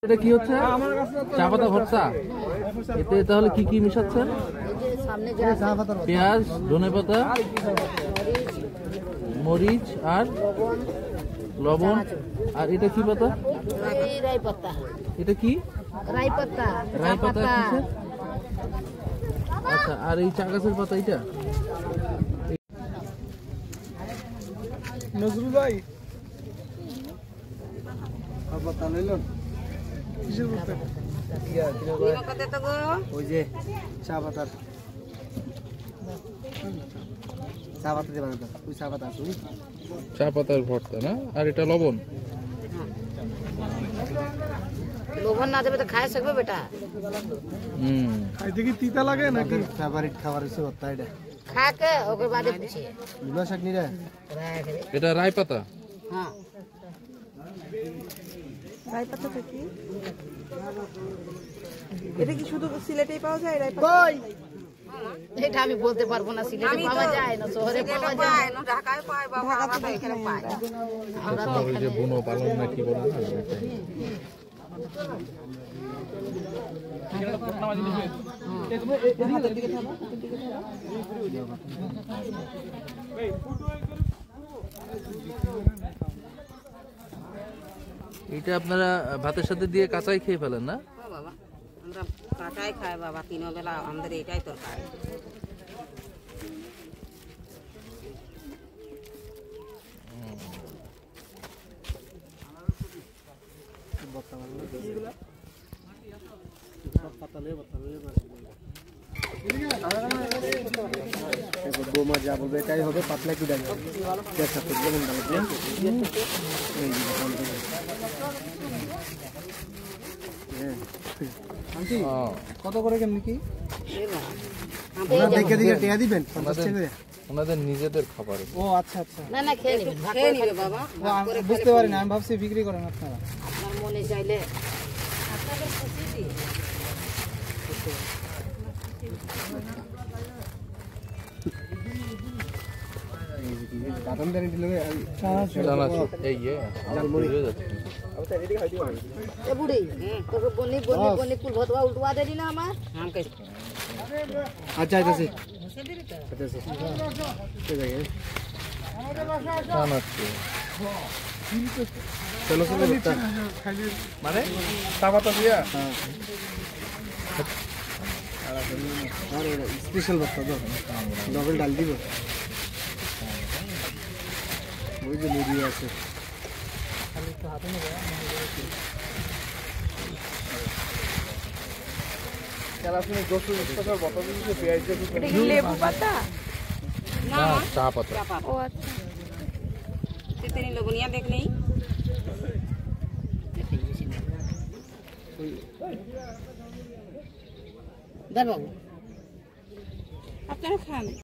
এটা কি হচ্ছে? চা পাতা ভর্তা। এতে তাহলে কি কি মিশাচ্ছেন? পেঁয়াজ, ধনেপাতা, মরিচ আর লবণ। আর এটা কি পাতা? রাই পাতা। এটা কি? রাই পাতা। রাই পাতা কিসের? আচ্ছা, আর এই চা গাছের পাতা এটা? নজরুল ভাই পাতা লইলেন কিসের পাতা? ওই যে চা পাতার চা পাতা দিয়ে বানাতো ওই চা পাতা আছে চা পাতার ভর্তা না? আর এটা লবণ। লবণ না দেবে তো খায় सकবে বেটা। খাইতে কি তিতা লাগে নাকি? ফেভারিট খাবার হইছে ভর্তা এটা। খাকে ওকে বাদে পুছি বিলা চাটনি রে এটা রাই পাতা। হ্যাঁ, রাই পাতাটা কি? এটা কি শুধু সিলেটেই পাওয়া যায় রাই পাতা? এটা আমি বলতে পারবো না। সিলেটে পাওয়া যায় না, শহরে পাওয়া যায় না, ঢাকায় পায়, বাবা আমরা তো এখানে পাই। আমরা তো ওই যে বুনো পালন না কি বলে না? এটা আপনারা ভাতের সাথে দিয়ে কাঁচাই খেয়ে ফেলেন না? বাবা আমরা কাঁচাই খাই বাবা, তিন বেলা আমাদের এটাই তরকারি। বৌমা যা বলবে এটাই হবে, পাতলা একটু দেন কত করে কেমনি কি দেখে দিকে টিয়া দিবেন? ওনাদের নিজেদের খাবার। ও আচ্ছা আচ্ছা, না না খেয়ে নিবে, খেয়ে নিবে বাবা। বুঝতে পারি না, আমি ভাবছি বিক্রি করেন আপনারা। আপনার মনে চাইলে আপনাদের খুশি দিই। বাদামদারি দিলে এ বুড়ি তোকে বনি বনি বনি কুল ভতवा উল্টवा দেলি না আমার। हम कैसे আচ্ছা আচ্ছা চলো চলো মানে চা পাতা দিয়া স্পেশাল ভর্তা তো ডবল ডাল দিব। ওই যে মুড়ি আছে লেবু পাতা? ना চা পাতা। ও আচ্ছা। कितनी लोगनिया देख नहीं ধর বাবু আপনারা খান।